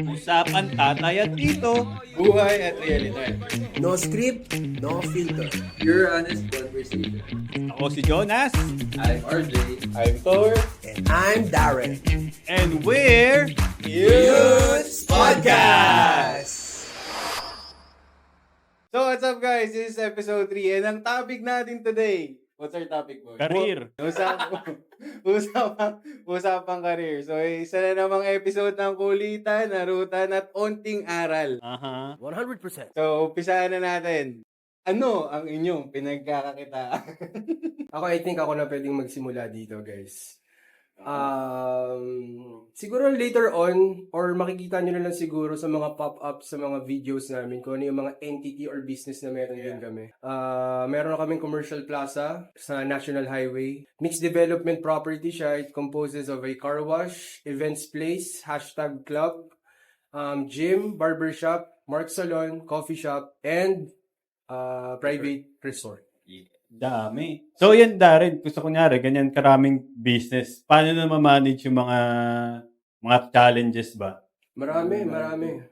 Usapan tatay at tito. Buhay at realidad. No script, no filter. Your honest conversation. Ako si Jonas. I'm RJ. I'm Thor. And I'm Darren. And we're Youth Podcast! So what's up guys? This is episode 3 and ang topic natin today. What's our topic, boy? Career. Usapang career. So isa na namang episode ng kulitan, narutan at onting aral. Aha. 100%. So umpisaan na natin. Ano ang inyong pinagkakakitaan? I think ako na pwedeng magsimula dito, guys. Siguro later on, or makikita nyo na lang siguro sa mga pop-up sa mga videos namin kung ano yung mga entity or business na meron din kami. Meron na kaming commercial plaza sa National Highway. Mixed development property siya. It composes of a car wash, events place, #club, gym, barbershop, Mark Salon, coffee shop, and private resort. Dami. So yan Darren, gusto kunyari, ganyan karaming business. Paano na ma-manage yung mga challenges ba? Marami.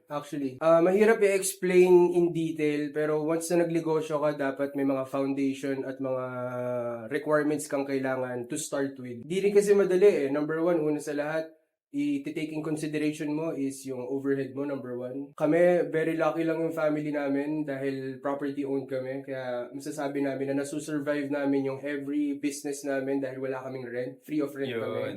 Actually, mahirap i-explain in detail, pero once na nagnegosyo ka, dapat may mga foundation at mga requirements kang kailangan to start with. Di rin kasi madali eh. Number one, una sa lahat, i-take in consideration mo is yung overhead mo, number one. Kami, very lucky lang yung family namin dahil property owned kami. Kaya masasabi namin na nasusurvive namin yung every business namin dahil wala kaming rent. Free of rent kami.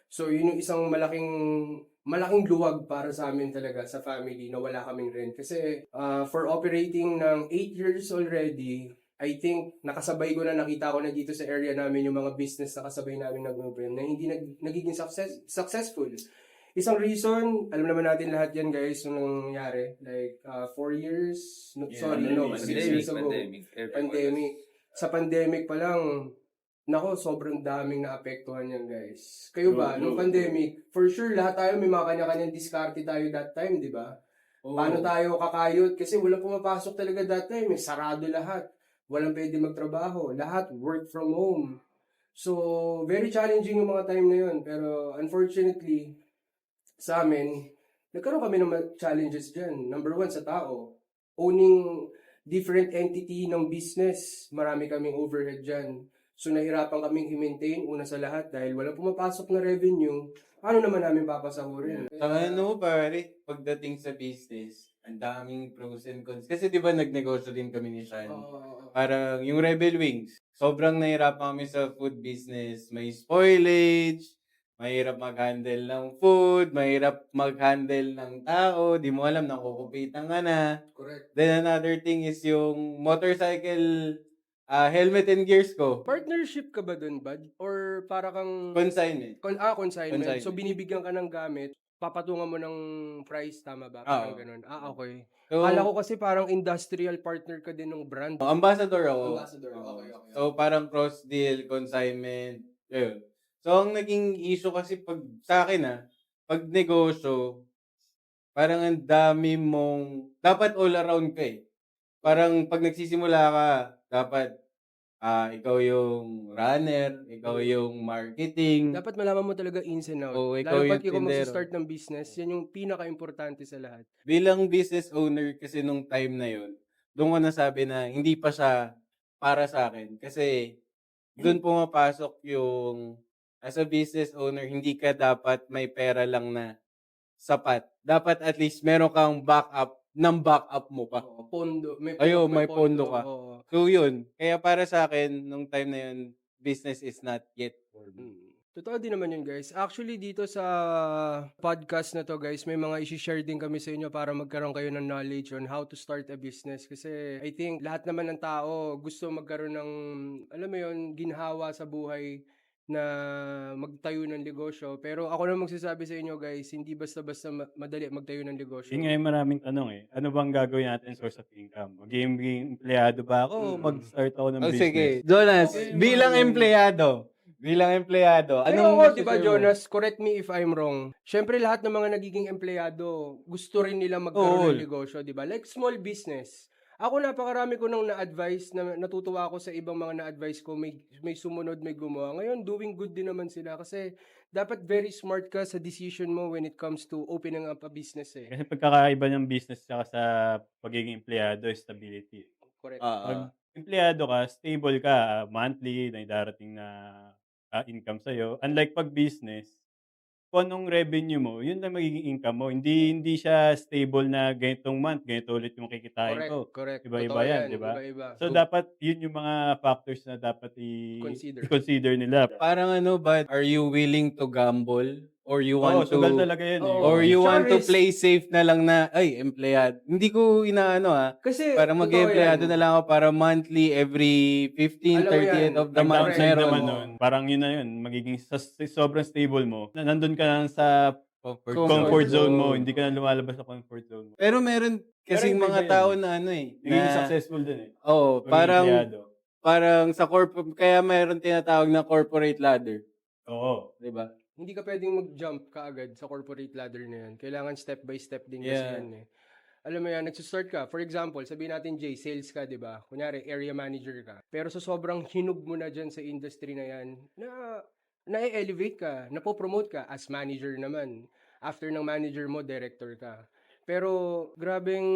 So, yun yung isang malaking luwag para sa amin talaga sa family na wala kaming rent. Kasi for operating ng 8 years already, I think nakasabay ko na, nakita ko na dito sa area namin yung mga business na kasabay namin nag-open na hindi nagiging successful. Isang reason, alam naman natin lahat yan guys, yung nangyari. Like 4 years, 6 years ago. Pandemic. Sa pandemic pa lang, nako, sobrang daming naapektuhan yan guys. Kayo ba, nung pandemic, for sure lahat tayo may mga kanya-kanyang diskarte tayo that time, di ba? Paano tayo kakayod? Kasi walang pumapasok talaga that time, may sarado lahat. Walang pwede magtrabaho. Lahat work from home. So, very challenging yung mga time na yun. Pero, unfortunately, sa amin, nagkaroon kami ng challenges dyan. Number one, sa tao. Owning different entity ng business, marami kaming overhead dyan. So, nahirapan kaming i-maintain, una sa lahat, dahil walang pumapasok na revenue, paano naman namin papasahurin? Ano pare, pagdating sa business, ang daming pros and cons. Kasi di ba nagnegosyo din kami ni Sean? Parang yung Rebel Wings, sobrang nahirapan kami sa food business. May spoilage, mahirap mag-handle ng food, mahirap mag-handle ng tao, di mo alam, nakukupitan ka na. Correct. Then another thing is yung motorcycle helmet and gears ko. Partnership ka ba dun, bud? Or para kang... Consignment. Consignment. So, binibigyan ka ng gamit, papatungan mo ng price, tama ba? Parang ganun. Okay. So, Kala ko kasi parang industrial partner ka din ng brand. ambassador ako. Okay. So, parang cross-deal, consignment. Yun. So, ang naging issue kasi sa akin pag negosyo, parang ang dami mong, dapat all around ka eh. Parang pag nagsisimula ka, dapat ikaw yung runner, ikaw yung marketing. Dapat malaman mo talaga ins and out. Oo, ikaw Lalo yung pag ikaw tindero. mag-start ng business, yan yung pinaka-importante sa lahat. Bilang business owner kasi nung time na yun, doon ko nasabi na hindi pa siya para sa akin. Kasi doon pumapasok yung as a business owner, hindi ka dapat may pera lang na sapat. Dapat at least meron kang backup mo pa. Pondo. May pondo ka. Oo. So yun, kaya para sa akin, nung time na yun, business is not yet for me. Totoo din naman yun, guys. Actually, dito sa podcast na to, guys, may mga isi-share din kami sa inyo para magkaroon kayo ng knowledge on how to start a business. Kasi I think lahat naman ng tao gusto magkaroon ng, alam mo yun, ginhawa sa buhay na magtayo ng negosyo. Pero ako na magsasabi sa inyo, guys, hindi basta-basta madali magtayo ng negosyo. Yun nga yung maraming tanong eh. Ano bang gagawin natin source of income? Magiging empleyado ba ako? Mag-start ako ng business? Sige. Jonas, bilang empleyado, Pero ako, di ba, Jonas, correct me if I'm wrong. Siyempre, lahat ng mga nagiging empleyado, gusto rin nila magkaroon ng negosyo, di ba? Like small business. Ako napakarami ko nang na-advise na natutuwa ako sa ibang mga na-advise ko, may sumunod, may gumawa. Ngayon, doing good din naman sila kasi dapat very smart ka sa decision mo when it comes to opening up a business eh. Kasi pagkakaiba ng business tsaka sa pagiging empleyado is stability. Correct. Oo. 'Pag empleyado ka, stable ka, monthly may darating na, income sa'yo. Unlike 'pag business, kung anong revenue mo, yun lang magiging income mo. Hindi siya stable na ganitong month, ganito ulit yung kikitain Correct, ko. correct. Totoo Iba-iba yan, yan, 'di ba? iba-iba. So, dapat yun yung mga factors na dapat Consider. i-consider nila. Parang ano ba, are you willing to gamble? Or you Oo, want sugal to talaga yan, eh. Oo. or you Tsaka want to risk. play safe na lang na, ay, empleyado. Hindi ko inaano Kasi, parang totoo mag-empleyado yan. na lang ako para monthly, every 15, Alam mo 30th yan, of the Ang month, correct. downside meron. naman nun, parang yun na yun, magiging sa sobrang stable mo, na nandun ka lang sa comfort zone mo, hindi ka na lumalabas sa comfort zone mo. Pero meron kasing Pero mga iba-iba tao yan, na ano eh, Nagiging na, successful din, eh, oh, pagiging empleyado. parang sa kaya meron tinatawag na corporate ladder. Oo. 'Di ba? Hindi ka pwedeng mag-jump kaagad sa corporate ladder na yan. Kailangan step by step din kasi Yeah. yan eh. Alam mo yan, nagsistart ka. For example, sabihin natin, Jay, sales ka, di ba? Kunyari, area manager ka. Pero sa sobrang hinug mo na dyan sa industry na yan, na-elevate ka, napopromote ka as manager naman. After ng manager mo, director ka. Pero grabeng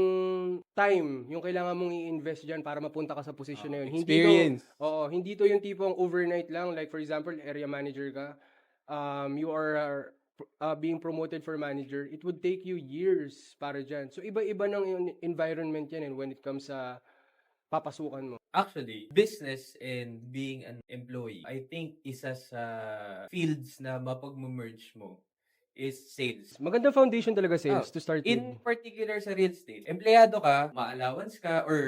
time yung kailangan mong i-invest dyan para mapunta ka sa position na yun. Experience. Hindi to yung tipong overnight lang. Like for example, area manager ka. You are being promoted for manager, it would take you years para dyan. So, iba-iba ng environment yan when it comes sa papasukan mo. Actually, business and being an employee, I think isa sa fields na mapag-merge mo is sales. Magandang foundation talaga sales to start In with. particular sa real estate, empleyado ka, ma-allowance ka, or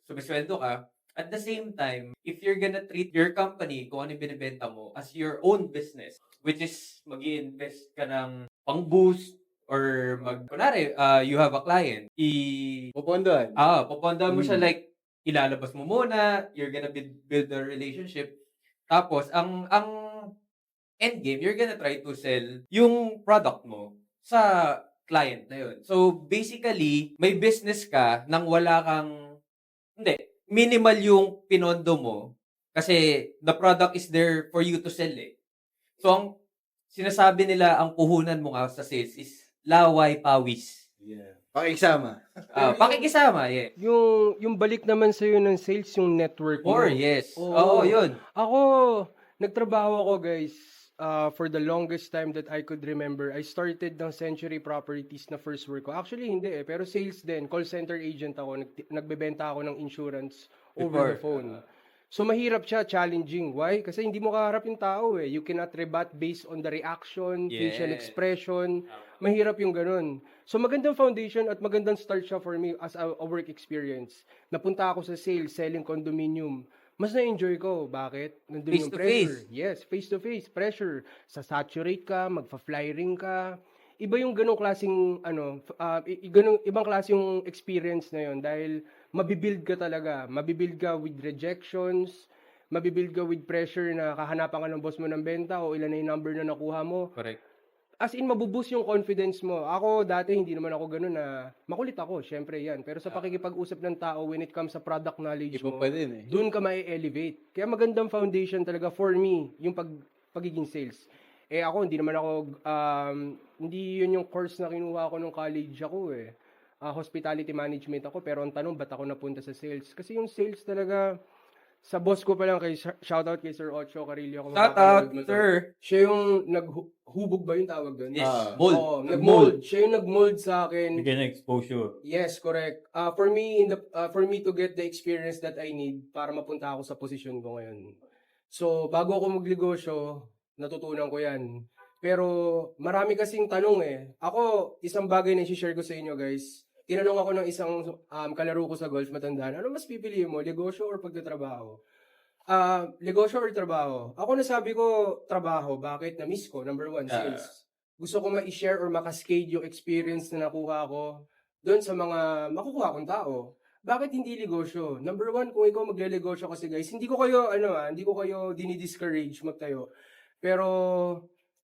sumisweldo ka. At the same time, if you're gonna treat your company, kung ano yung binibenta mo, as your own business, which is mag-i-invest ka ng pang-boost, or kunwari, you have a client, Pupondohan. pupuntahan mo siya like, ilalabas mo muna, you're gonna build a relationship. Tapos, ang endgame, you're gonna try to sell yung product mo sa client na yun. So, basically, may business ka nang wala kang, minimal yung pinondo mo kasi the product is there for you to sell eh. So, ang sinasabi nila, ang puhunan mo nga sa sales is laway pawis. Yeah. Pakisama. Pakikisama, yeah. Yung balik naman sa'yo ng sales, yung network mo. Or, yes. Oo. Oo, yun. Ako, nagtrabaho ako guys, for the longest time that I could remember. I started ng Century Properties na first work ko. Actually, hindi eh. Pero sales din. Call center agent ako. Nagbebenta ako ng insurance over the phone. So, mahirap siya, challenging. Why? Kasi hindi mo kaharap yung tao eh. You cannot rebut based on the reaction, facial Yeah. expression. Mahirap yung ganun. So, magandang foundation at magandang start siya for me as a work experience. Napunta ako sa sales, selling condominium. Mas na-enjoy ko. Bakit? Nandun Face yung to pressure. face. Yes, face-to-face. Pressure. Saturate ka, magfa-fly ring ka. Iba yung ganong klaseng, ibang klaseng experience na yon dahil mabibuild ka talaga. Mabibuild ka with rejections, mabibuild ka with pressure na kahanapan ka ng boss mo ng benta o ilan na yung number na nakuha mo. Correct. As in, mabuboost yung confidence mo. Ako, dati, hindi naman ako ganun na, makulit ako, syempre yan. Pero sa pakikipag-usap ng tao, when it comes sa product knowledge Iba mo, pa din eh. doon ka ma-elevate. Kaya magandang foundation talaga for me, yung pagiging sales. Eh ako, hindi naman ako, hindi yun yung course na kinuha ko nung college ako eh. Hospitality management ako, pero ang tanong, ba't ako napunta sa sales? Kasi yung sales talaga, sa boss ko pa lang, shoutout kay Sir Ocho Carillo. kung Shout makakanood out, mo to. sir. Siya yung naghubog ba yung tawag doon? Yes. Mold. Oo, nag-mold. Siya yung nag-mold sa akin. Bigyan ng exposure. Yes, correct. For me to get the experience that I need para mapunta ako sa posisyon ko ngayon. So, bago ako magnegosyo, natutunan ko 'yan. Pero marami kasing tanong eh. Ako, isang bagay na i-share ko sa inyo, guys. Tinanong ako ng isang kalaro ko sa golf, matandaan, ano mas pipiliin mo, negosyo or pagtatrabaho? Negosyo or trabaho? Ako nasabi ko, trabaho. Bakit? Na-miss ko. Number one, sales. Gusto ko ma-share or makaskade yung experience na nakuha ko doon sa mga makukuha kong tao. Bakit hindi negosyo? Number one, kung ikaw magle-negosyo kasi guys, hindi ko kayo dinidiscourage magtayo. Pero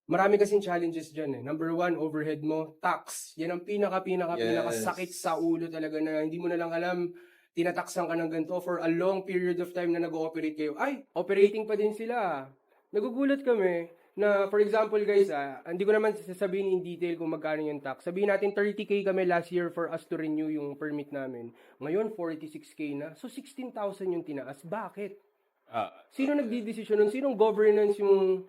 marami kasing challenges dyan eh. Number one, overhead mo, tax. Yan ang pinaka Yes. sakit sa ulo talaga na hindi mo na lang alam. tinataksan ka ng ganito for a long period of time na nag-ooperate kayo. Ay, operating pa din sila. Nagugulat kami na, for example guys, hindi ko naman sasabihin in detail kung magkano yung tax. Sabihin natin 30K kami last year for us to renew yung permit namin. Ngayon, 46K na. So, 16,000 yung tinaas. Bakit? Sino nagdidesisyon nun? Sinong governance yung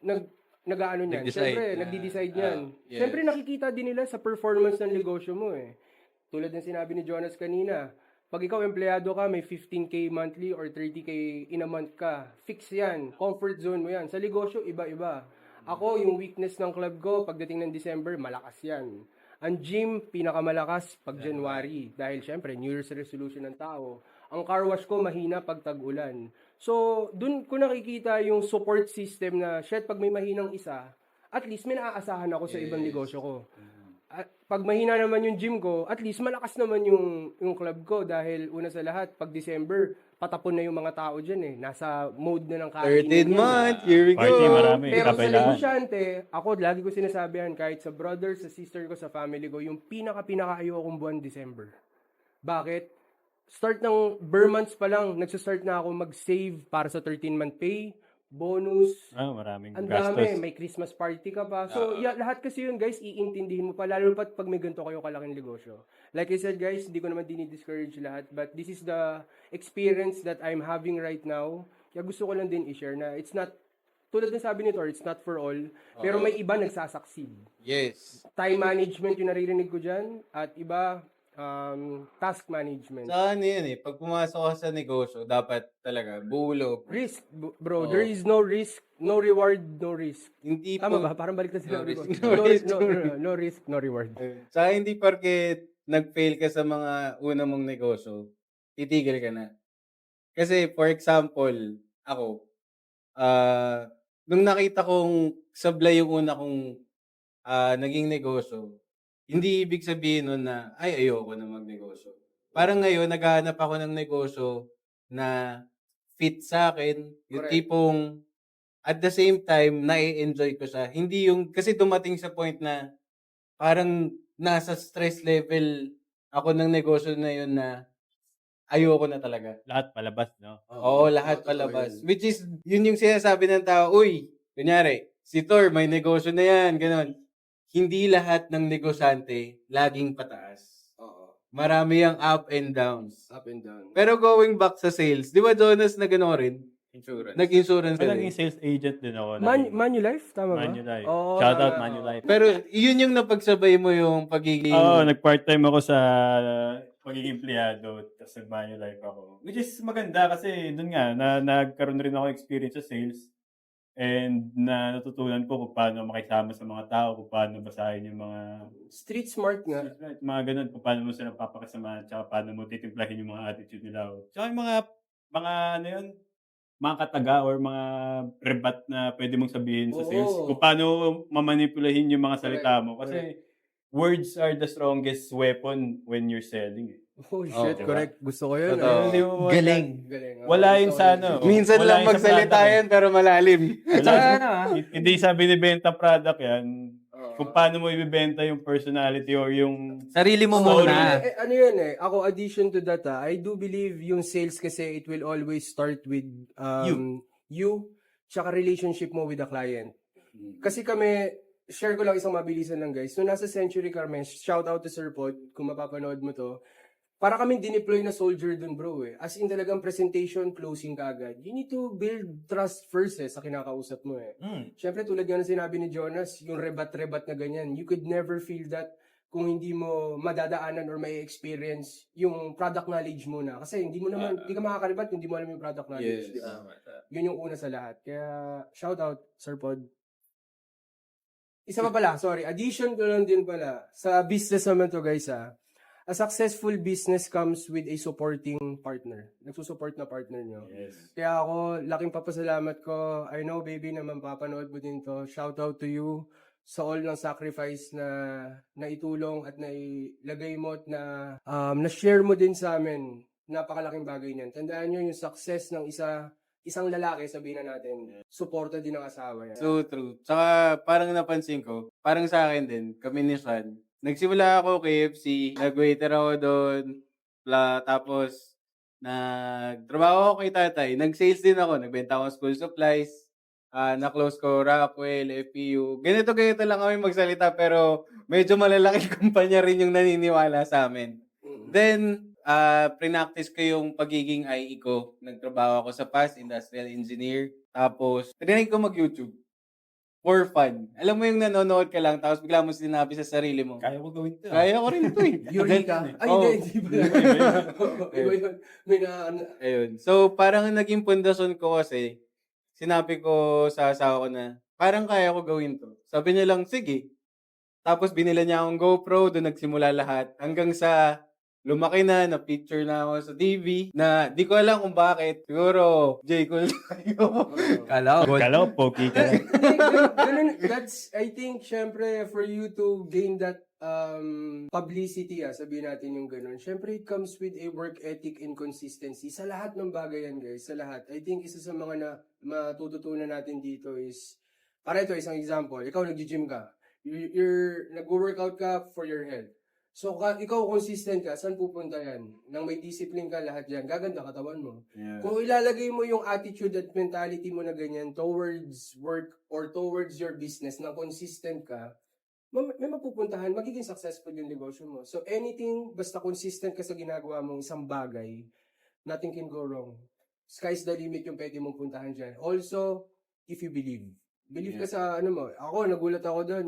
nag-ano niyan? Nag-decide. Siyempre, nagdi-decide yan. Yes. Siyempre, nakikita din nila sa performance ng negosyo mo eh. Tulad ng sinabi ni Jonas kanina, pag ikaw empleyado ka, may 15K monthly or 30K in a month ka, fix yan. Comfort zone mo yan. Sa negosyo, iba-iba. Ako, yung weakness ng club ko, pagdating ng December, malakas yan. Ang gym, pinakamalakas pag January. Dahil syempre, New Year's resolution ng tao. Ang car wash ko, mahina pag tag-ulan. So, dun ko nakikita yung support system na, shit, pag may mahinang isa, at least may naaasahan ako sa ibang negosyo ko. At pag mahina naman yung gym ko, at least malakas naman yung club ko dahil una sa lahat, pag December, patapon na yung mga tao dyan eh. Nasa mode na ng kainan. 13th month, here we go. Party, marami. Pero sa Kapailangan. negosyante, ako lagi ko sinasabihan kahit sa brother, sa sister ko, sa family ko, yung pinaka-ayokong buwan December. Bakit? Start ng bare months pa lang, nagsastart na ako mag-save para sa 13-month pay, bonus, Maraming ang gastos. dami, may Christmas party ka pa. So, lahat kasi yun, guys, iintindihin mo pa, lalo pat pag may ganito kayo kalaking negosyo. Like I said, guys, hindi ko naman dinidiscourage lahat, but this is the experience that I'm having right now. Kaya gusto ko lang din i-share na it's not, tulad ng sabi ni Tor, it's not for all, pero may iba nagsasucceed. Yes. Time management yung naririnig ko dyan, at iba, task management. Saka ano yun eh, pag pumasok ka sa negosyo, dapat talaga bulo. Risk, bro. There is no risk, no reward, no risk. Hindi Tama po- ba? Parang baliktad No sila. risk, No risk, no risk, no reward. Saka hindi porke nag-fail ka sa mga una mong negosyo, titigil ka na. Kasi for example, ako, nung nakita kong sablay yung una kong naging negosyo, hindi ibig sabihin nun na, ay, ayoko na magnegosyo. Parang ngayon, naghahanap ako ng negosyo na fit sa akin, yung Correct. tipong at the same time, na-enjoy ko siya. Hindi yung, kasi dumating sa point na parang nasa stress level ako ng negosyo na yun na ayoko na talaga. Lahat palabas, no? Oo, lahat palabas. Which is, yun yung sinasabi ng tao, uy, kunyari, si Thor, may negosyo na yan, gano'n. Hindi lahat ng negosyante laging pataas. Oo. Marami ang up and downs. Up and down. Pero going back sa sales, di ba Jonas na gano'n rin? Insurance. Nag-insurance ka Naging rin. sales agent din ako. Manulife? Tama ba? Manulife. Oo, Shout out tama. Manulife. Pero yun yung napagsabay mo yung pagiging... Oo, nag-part-time ako sa pagiging empleyado tapos nag-Manulife ako. Which is maganda kasi doon nga, nagkaroon rin ako experience sa sales and na natutunan ko kung paano makisama sa mga tao, kung paano basahin yung mga Street smart nga. mga ganun, kung paano mo sila papakasama, tsaka paano mo titimplahin yung mga attitude nila. Tsaka yung mga ano yun, mga kataga or mga rebat na pwede mong sabihin sa sales. Oo. Kung paano mamanipulahin yung mga salita mo. Correct. Kasi words are the strongest weapon when you're selling. Oh shit, Oo. correct. Gusto ko yun. Totoo. Hindi mo- Galing. Galing. Wala Gusto yun ko sa yun. ano. Minsan Wala lang yun sa magsalita product, yan, pero malalim. Wala. Tsaka ano Hindi sa binibenta product yan. Oo. Kung paano mo ibibenta yung personality or yung... sarili mo Sorry. muna. Ano yan eh, ako addition to that I do believe yung sales kasi it will always start with you tsaka relationship mo with the client. Kasi kami, share ko lang isang mabilisan lang guys. Nung nasa Century Carmen, shout out to Sir Pod, kung mapapanood mo to, para kaming dineploy na soldier dun bro eh. As in talagang presentation, closing ka agad. You need to build trust first sa kinakausap mo eh. Siyempre tulad nga ng sinabi ni Jonas, yung rebat-rebat na ganyan, you could never feel that kung hindi mo madadaanan or may experience yung product knowledge muna. Kasi hindi mo naman, hindi ka makakaribat kung hindi mo alam yung product knowledge. Yes. Di ba? Yun yung una sa lahat. Kaya, shout out, Sir Pod. Isa pa pala, sorry, addition ko lang din pala. Sa business naman to guys a successful business comes with a supporting partner. Nagsusupport na partner nyo. Yes. Kaya ako, laking papasalamat ko. I know, baby, naman papanood mo din to. Shout out to you sa all ng sacrifice na naitulong at nailagay mo at na-share mo din sa amin. Napakalaking bagay niyan. Tandaan nyo yung success ng isang lalaki, sabihin na natin, suporta din ng asawa yan. So true. Tsaka parang napansin ko, parang sa akin din, kami ni Sean, nagsimula ako KFC, nag-waiter ako doon, Tapos nagtrabaho ako kay tatay. Nag-sales din ako. Nagbenta ako ng school supplies. Na-close ko Rockwell, FPU. Ganito lang kami magsalita pero medyo malalaking kumpanya rin yung naniniwala sa amin. Then, prinactice ko yung pagiging IE ko. Nagtrabaho ako sa past, industrial engineer. Tapos, trinay ko mag-YouTube. For fun. Alam mo yung nanonood ka lang, tapos bigla mo sinabi sa sarili mo, Kaya ko gawin to. kaya ko rin ito eh. Eureka. Ay, Oo. hindi ba? Iba yun. May Ayun. So, parang naging pundasyon ko kasi, sinabi ko sa asawa ko na, parang kaya ko gawin to. Sabi niya lang, sige. Tapos binila niya akong GoPro, doon nagsimula lahat. Hanggang sa lumaki na-picture na ako sa TV, na di ko alam kung bakit. Siguro, J. Cole tayo. Kala ko. Kala ko, pogi ka lang. Ganun, that's, I think, syempre, for you to gain that publicity, sabihin natin yung ganun. Syempre, it comes with a work ethic and consistency. Sa lahat ng bagay yan, guys. Sa lahat. I think, isa sa mga matututunan natin dito is, para ito, isang example. Ikaw, nag-gym ka. You're nag-workout ka for your health. So, ikaw consistent ka, saan pupunta yan? Nang may discipline ka, lahat yan, gaganda katawan mo. Yeah. Kung ilalagay mo yung attitude at mentality mo na ganyan towards work or towards your business na consistent ka, may mapupuntahan, magiging successful yung negosyo mo. So, anything, basta consistent ka sa ginagawa mong isang bagay, nothing can go wrong. Sky's the limit yung pwede mong puntahan dyan. Also, if you believe. Believe ka sa ano mo. Ako, nagulat ako doon.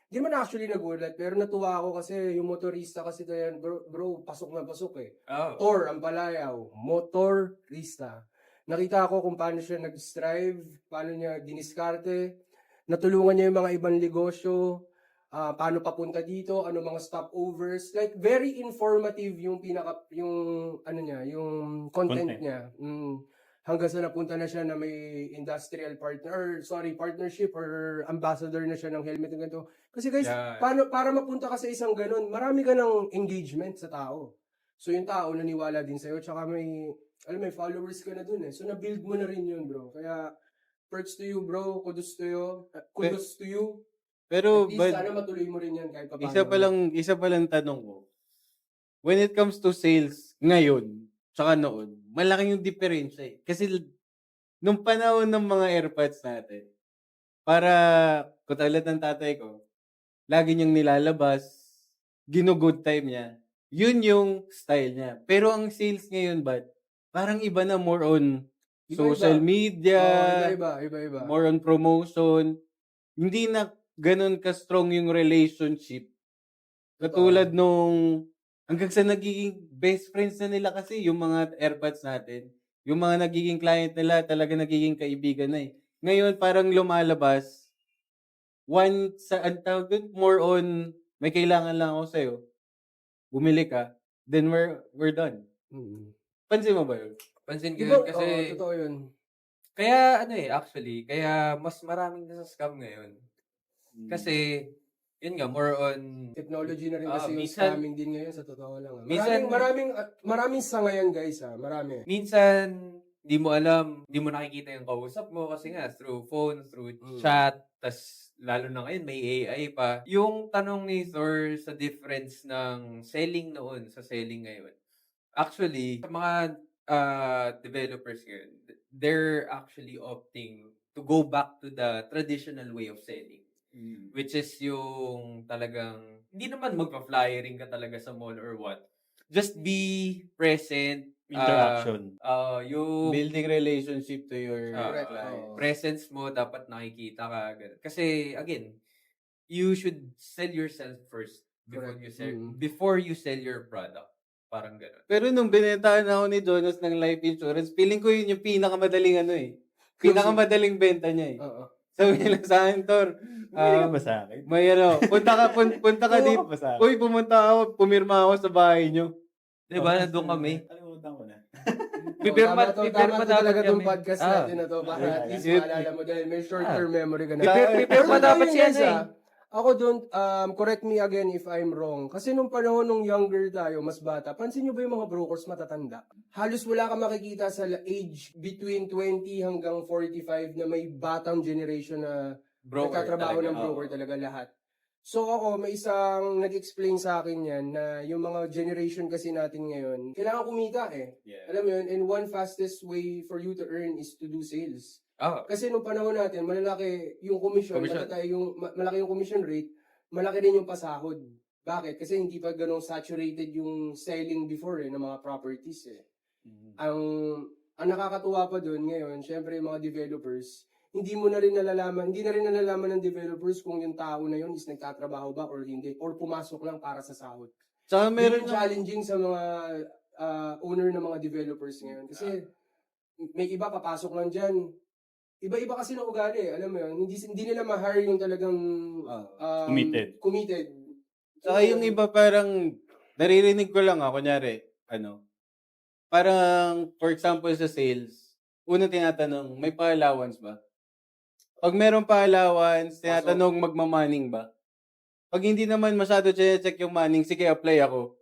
Di man actually nagulat, pero natuwa ako kasi yung motorista kasi yan, bro, pasok na pasok eh. Oh. Tor, ang palayaw, motorista. Nakita ko kung paano siya nag-strive, paano niya diniskarte, natulungan niya yung mga ibang negosyo, paano papunta dito, ano mga stopovers, like very informative yung yung content niya. Hanggang sa napunta na siya na may industrial partnership or ambassador na siya ng helmet ng ganito. Kasi guys, Yeah. para mapunta ka sa isang ganun, marami ka ng engagement sa tao. So yung tao naniwala din sa'yo, tsaka may followers ka na dun eh. So na-build mo na rin yun, bro. Kaya, perks to you, bro. Kudos to you. Kudos to you. Pero, At least sana matuloy mo rin yan kahit paano. isa pa lang tanong ko. When it comes to sales, ngayon, tsaka noon, malaki yung diferensya eh. Kasi, nung panahon ng mga AirPods natin, para, katulad ng tatay ko, lagi niyang nilalabas, gino-good time niya, yun yung style niya. Pero ang sales ngayon, parang iba na more on Iba-iba. social media, Iba-iba. more on promotion. Hindi na ganun ka-strong yung relationship. Katulad nung hanggang sa nagiging best friends na nila kasi yung mga AirPods natin. Yung mga nagiging client nila talaga nagiging kaibigan na eh. Ngayon parang lumalabas ang tawag dun, more on may kailangan lang ako sa'yo. Bumili ka, then we're done. Pansin mo ba yun? Pansin ko yun kasi, totoo yun. kaya actually, kaya mas maraming nasa scam ngayon. Kasi, yun nga, more on, Technology na rin kasi yung minsan- scamming din ngayon sa totoo lang. Minsan- Maraming sa ngayon guys marami. minsan, di mo alam, di mo nakikita yung kausap mo kasi nga, through phone, through chat, tas lalo na ngayon, may AI pa. Yung tanong ni Thor sa difference ng selling noon sa selling ngayon, actually, sa mga developers ngayon, they're actually opting to go back to the traditional way of selling. Which is yung talagang, hindi naman magpa-flyering ka talaga sa mall or what. Just be present. Interaction. Yung Building relationship to your Correct. client. presence mo, dapat nakikita ka. Ganun. Kasi, again, you should sell yourself first before Correct. before you sell your product. Parang gano'n. Pero nung binentahan ako ni Jonas ng life insurance, feeling ko yun yung pinakamadaling pinakamadaling benta niya eh. Oo. Sabi nila sa akin, Tor, Bumili ka ba sa akin? may punta ka Bumili dito. ka ba sa akin? Uy, pumunta ako, pumirma ako sa bahay nyo. Diba, nandun kami. Kalimutan ko na. Pipirma Tama dapat talaga kami. itong podcast natin na to. Baka at least Yun. maalala mo dahil may short-term memory ka na. Pipirma dapat siya Ako don't, correct me again if I'm wrong. Kasi nung panahon nung younger tayo, mas bata, pansin nyo ba yung mga brokers matatanda? Halos wala ka makikita sa age between 20 hanggang 45 na may batang generation na nagtatrabaho ng broker talaga lahat. So ako, may isang nag-explain sa akin yan na yung mga generation kasi natin ngayon, kailangan kumita eh. Yeah. Alam mo yun, and one fastest way for you to earn is to do sales. Ah, Kasi nung panahon natin, malalaki yung commission, Commission. malaki yung commission rate, malaki din yung pasahod. Bakit? Kasi hindi pa ganun saturated yung selling before ng mga properties eh. Ang nakakatuwa pa doon ngayon, syempre yung mga developers, hindi na rin nalalaman ng developers kung yung tao na yun is nagtatrabaho ba or hindi, or pumasok lang para sa sahod. Saka Meron meron challenging sa mga owner ng mga developers ngayon. Kasi may iba papasok lang dyan. Iba-iba kasi ng ugali, alam mo yun. Hindi nila ma-hire yung talagang committed. Saka yung iba parang, naririnig ko lang kunyari, parang, for example sa sales, unang tinatanong, may pa-allowance ba? Pag meron pa-allowance, tinatanong magmamaning ba? Pag hindi naman masyado check yung manning, sige apply ako.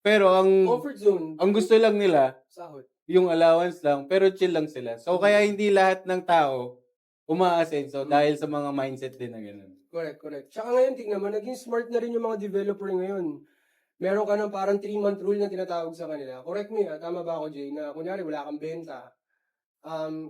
Pero Comfort zone. ang gusto lang nila, Sahod. yung allowance lang, pero chill lang sila. So kaya hindi lahat ng tao umaasenso dahil sa mga mindset din na gano'n. Correct. Tsaka ngayon, tingnan mo, naging smart na rin yung mga developer ngayon. Meron ka ng parang 3-month rule na tinatawag sa kanila. Correct me, tama ba ako, Jay? Na kunyari, wala kang benta.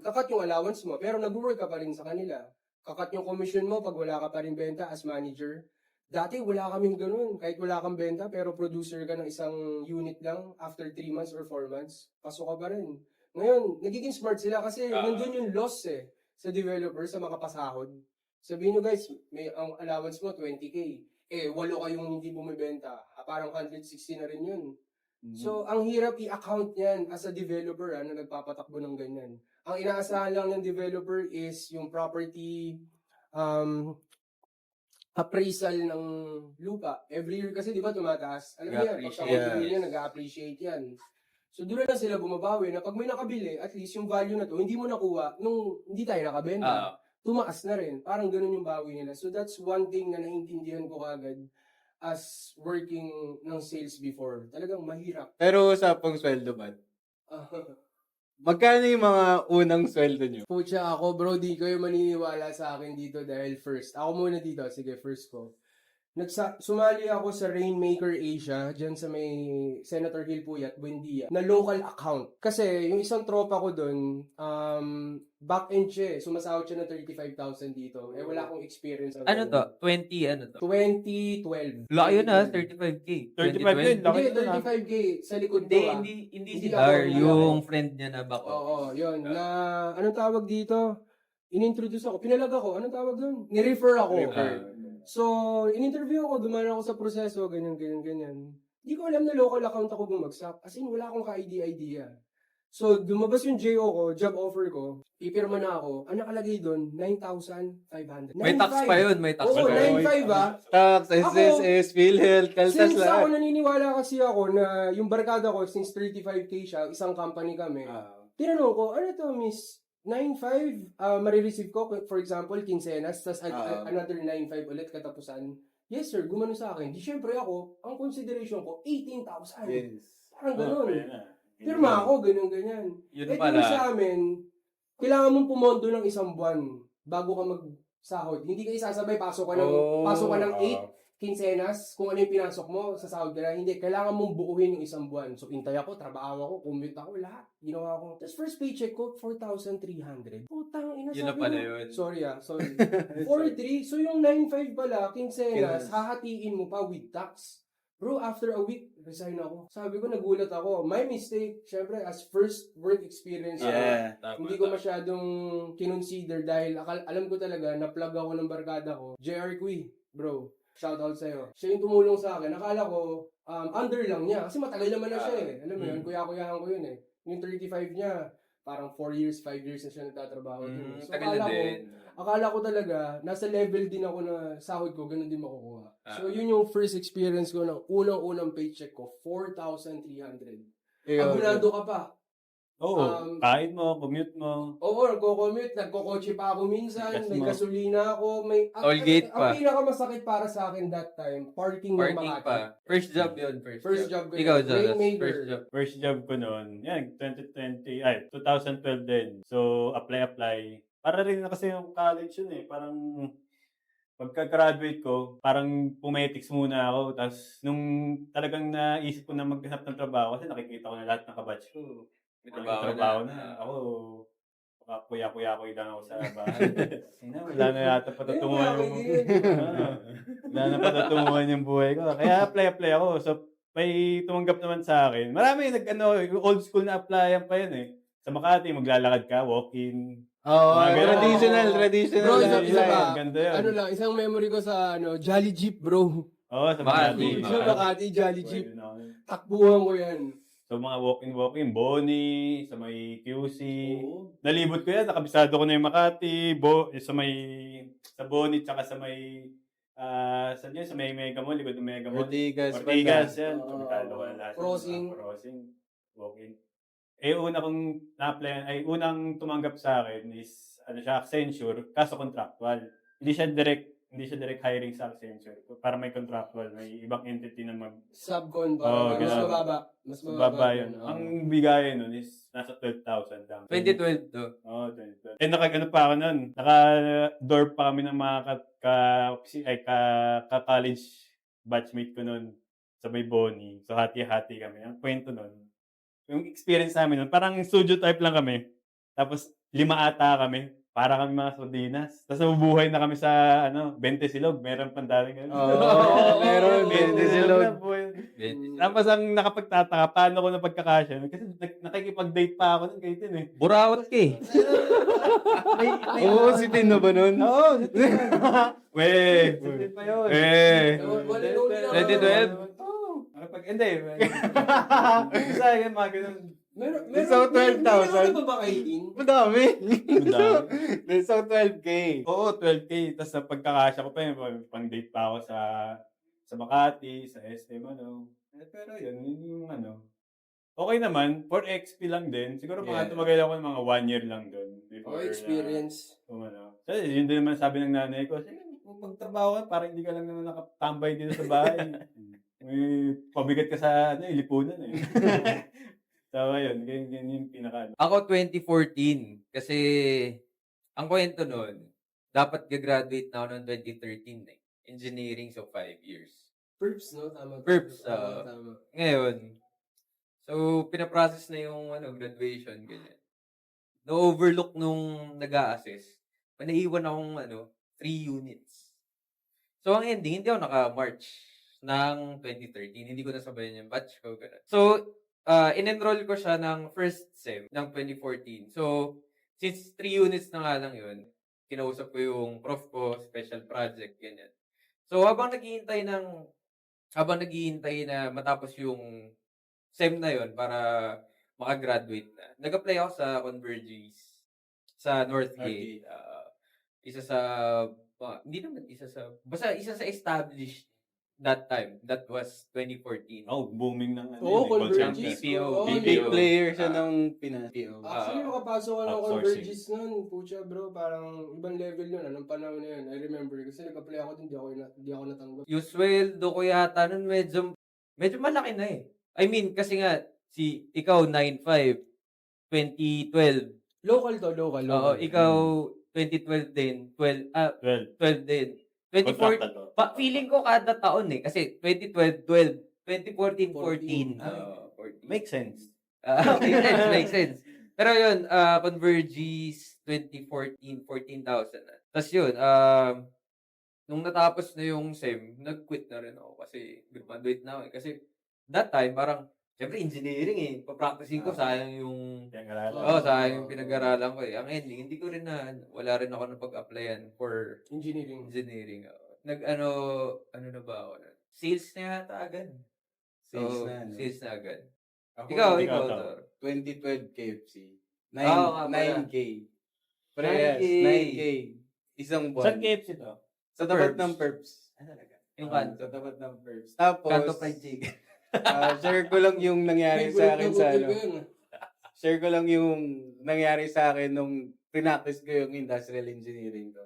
Kakat yung allowance mo, pero nag-work ka pa rin sa kanila. Kakat yung commission mo pag wala ka pa rin benta as manager. Dati wala kaming ganun. Kahit wala kang benta, pero producer ka ng isang unit lang after 3 months or 4 months, pasok ka pa rin. Ngayon, nagiging smart sila kasi nandun yung loss sa developer sa makapasahod. Sabihin nyo guys, ang allowance mo 20K. 8 kayong hindi bumibenta. Parang 160 na rin yun. So, ang hirap i-account yan as a developer na nagpapatakbo ng ganyan. Ang inaasahan lang ng developer is yung property appraisal ng lupa. Every year kasi, di ba, tumataas. Alam mo yan, pagka yan, nag-appreciate yan. So, doon na sila bumabawi na pag may nakabili, at least yung value na to, hindi mo nakuha nung hindi tayo nakabenta. Tumaas na rin. Parang ganun yung bawi nila. So, that's one thing na naintindihan ko kagad as working ng sales before. Talagang mahirap. Pero sa pang sweldo ba? Magkano yung mga unang sweldo nyo? Pucha ako, bro, di kayo maniniwala sa akin dito dahil first. Ako muna dito. Sige, first ko. Sumali ako sa Rainmaker Asia, dyan sa may Senator Hill Puyat, Buendia, na local account. Kasi yung isang tropa ko doon, back-end siya. Sumasahod siya ng 35,000 dito. Wala akong experience. Ano to? 2012. Laki yun 35K. 35 yun, laki. Hindi, 35K sa likod ko. Hindi si Hindi Dar, ako, yung friend niya na back Oo, yun. Anong tawag dito? In-introduce ako. Pinalag ako. Anong tawag doon? Ni-refer ako. So, in-interview ako, dumaan ako sa proseso, ganyan. Hindi ko alam na local account ako bumagsak. As in, wala akong ka-idea. So, lumabas yung JO ko, job offer ko, ipirma na ako. Ang nakalagay doon, 9,500. May tax pa yun, may tax Oo, pa yun. 9,500 Tax, SSS, PhilHealth, Kaltas Since ako lahat. naniniwala kasi ako na yung barkada ko, since 35K siya, isang company kami, tinanong ko, ano to, miss? 9,500, marireceive ko, for example, quincenas, tas another 9,500 ulit katapusan. Yes, sir, gumano sa akin. Di syempre ako, ang consideration ko, 18,000. Yes. Parang ganun. Pirma ako, ganyan. Yun Dito pala. sa amin, kailangan mong pumondo ng isang buwan bago ka magsahod. Hindi ka isasabay, pasok ka ng 8 quincenas, kung ano yung pinasok mo sa sahod ka na. Hindi, kailangan mong buuhin yung isang buwan. So, intay ako, trabaho ako, commute ako, lahat. Ginawa ko. Tapos first paycheck ko, 4,300. Putang ina, Yun na sabi pala ko. yun. Sorry. 4,300. So, yung 9,500 pala, quincenas, hahatiin mo pa with tax. Bro, after a week, resign ako. Sabi ko, nagulat ako. My mistake, syempre, as first work experience, hindi ko masyadong kinonsider dahil alam ko talaga, na-plug ako ng barkada ko. JR Kui, bro. Shout out sa'yo. Siya yung tumulong sa akin. Akala ko, under lang niya. Kasi matagal naman na siya eh. Alam mo yun, kuya-kuyahan ko yun eh. Yung 35 niya, parang 4 years, 5 years na siya nagtatrabaho. So, Tagal na din. akala ko talaga, nasa level din ako na sahod ko, ganun din makukuha. So, yun yung first experience ko ng unang-unang paycheck ko, 4,300. Abunado ka pa. Oo, kain mo, commute mo. Oo, nagko-commute, nagko-kotse pa ako minsan, Gas may mo. gasolina ako, may... Tollgate pa. Ang pinakamasakit para sa akin that time, parking ng Parking Makati. pa. First job yun, First job ko. Ikaw, Jonas, Rainmaker. first job. First job ko noon, 2012 din. So, apply. Para rin na kasi yung college yun eh. Parang pagka-graduate ko, parang pumetics muna ako. Tapos nung talagang naisip ko na maghanap ng trabaho kasi nakikita ko na lahat ng kabatch ko May may trabaho trabaho na. na. Ako, baka kuya-kuya-kuy lang ako sa bahay. Wala na yata patutunguhan yung wala na patutunguhan yung buhay ko. Kaya apply ako. So, may tumanggap naman sa akin. Marami yung old school na applyan pa yun eh. Sa Makati, maglalakad ka, walk-in. Oo, Mga ganun. traditional Bro, na isa life. pa. Ganda yun. Ano lang, isang memory ko sa Jolly Jeep, bro. Oo, sa Makati. Makati. Sa Makati, Jolly Jeep. Pwede na ako. Takbuhan ko yan. So, mga walk-in, Bonnie, sa may QC. Oo. Nalibot ko yan, nakabisado ko na yung Makati, sa Bonnie, tsaka sa may, saan yun? Sa may Mega Mall, likod ng Mega Mall. Ortigas, Ortigas, banda. yan. Oo. Kabisado ko na lahat. Crossing. Crossing. Walk-in. Unang tumanggap sa akin is, Accenture, kaso contractual. Hindi siya direct hiring sa Accenture. Para may contractual, may ibang entity na Subcon ba? Oo, Mas ganun. mababa. Mas baba yun. Oo. Ang bigayan nun is nasa 12,000 lang. 2012 to. Oo, 2012. Nakagano pa ako nun. Naka-dorm pa kami ng mga ka-college batchmate ko nun sa may Bonnie. So, hati-hati kami. Ang kwento nun, yung experience namin nun, parang studio type lang kami. Tapos, 5 ata kami. Para kami mga sardinas. Tapos nabubuhay na kami sa 20 silog. Meron pang dating ganun. Oo, meron, 20 silog. Tapos ang nakapagtataka, paano ko napagkakasya? Kasi nakikipag-date pa ako nun kay Tin eh. Burawat ka eh. Oo, si Tino ba nun? Oo, si Tin. Weh, si Tin pa yun. Wala nung 2012? Oo. Hindi. Basta yun, mga ganun. Meron, So, 12,000. Meron ba kay King? Madami. Madami. So, 12K. Oo, 12K. Tapos napagkakasya ko pa yun, pang-date pa ako sa Makati, sa SM, Pero yun yung okay naman, for XP lang din. Siguro Yeah. tumagal ako ng mga 1 year lang doon. Oh, experience. Kasi yun din naman sabi ng nanay ko, sige, magtrabaho ka, para hindi ka lang naman nakatambay dito sa bahay. May pabigat ka sa ilipunan eh. So, yun yung pinaka. Ako 2014 kasi ang kwento nun, dapat gagraduate na ako noong 2013 eh. Engineering, so 5 years. Perps, no? Tama. Perps, Tama. Ngayon, so pinaprocess na yung graduation, ganyan. Na-overlook nung nag-a-assess, naiwan akong 3 units. So ang ending, hindi ako naka-March ng 2013. Hindi ko nasabayan yung batch ko. Ganun. So, in-enroll ko siya ng first sem ng 2014. So, since 3 units na nga lang yun, kinausap ko yung prof ko, special project, ganyan. So, habang naghihintay na matapos yung sem na yun para makagraduate na, nag-apply ako sa Convergys sa Northgate. Basta isa sa established that time. That was 2014. Oh, booming ng Oo, call Convergys. center. BPO. Oo, Big BPO. player siya ng Pinas. Actually, makapasok ka ng Outsourcing. Convergys nun. Pucha, bro. Parang ibang level yun. Anong panahon na yun? I remember. Kasi nag-apply ako din. Hindi ako natanggap. Yung sweldo ko yata nun medyo malaki na eh. I mean, kasi nga, ikaw 9.5, 2012. Local to, local. Oo, ikaw 2012 din, 12 din. 2014, feeling ko kada taon eh. Kasi 2012, 12. 2014, 14. 14. Makes sense. Makes sense. Pero yun, Convergys 2014, 14,000 na. Tapos yun, nung natapos na yung SEM, nag-quit na rin ako kasi graduate na ako eh. Kasi that time, parang, syempre engineering eh. Pa-practicing ko, sayang yung sayang yung pinag-aralan ko eh. Ang ending, hindi ko rin wala rin ako napag-applyan for Engineering. ano na ba ako? Sales na yata agad. Sales na. agad. Ako, Ikaw, Tor. 2012 KFC. Oo, nga pala. 9K. Parehas, 9K. Isang Saan buwan. KFC to? Sa tapat Perps. ng Perps. Yung Sa kanto. tapat ng Perps. Tapos, Kanto fried chicken. share ko lang yung nangyari sa akin sa Google ko yun. Share ko lang yung nangyari sa akin nung pinactice ko yung industrial engineering ko.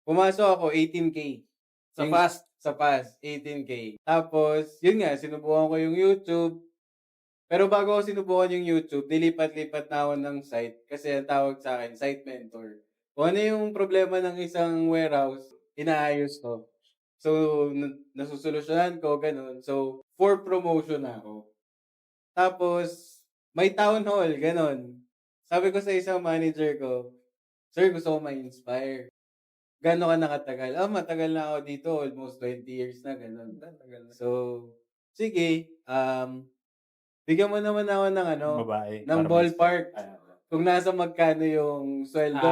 Pumasok ako 18K. Sa fast. Sa fast, 18K. Tapos, yun nga, sinubukan ko yung YouTube. Pero bago ko sinubukan yung YouTube, nilipat-lipat na ako ng site kasi ang tawag sa akin, site mentor. Kung ano yung problema ng isang warehouse, inaayos ko. So, nasusolusyonan ko, ganun. So, for promotion na ako. Tapos, may town hall, ganun. Sabi ko sa isang manager ko, "Sir, gusto ko ma-inspire. Gaano ka nakatagal?" Matagal na ako dito, almost 20 years na, ganun. Tagal na. So, sige, bigyan mo naman ako ng Babae. ng para ballpark. ma-inspire. Kung nasa magkano yung sweldo.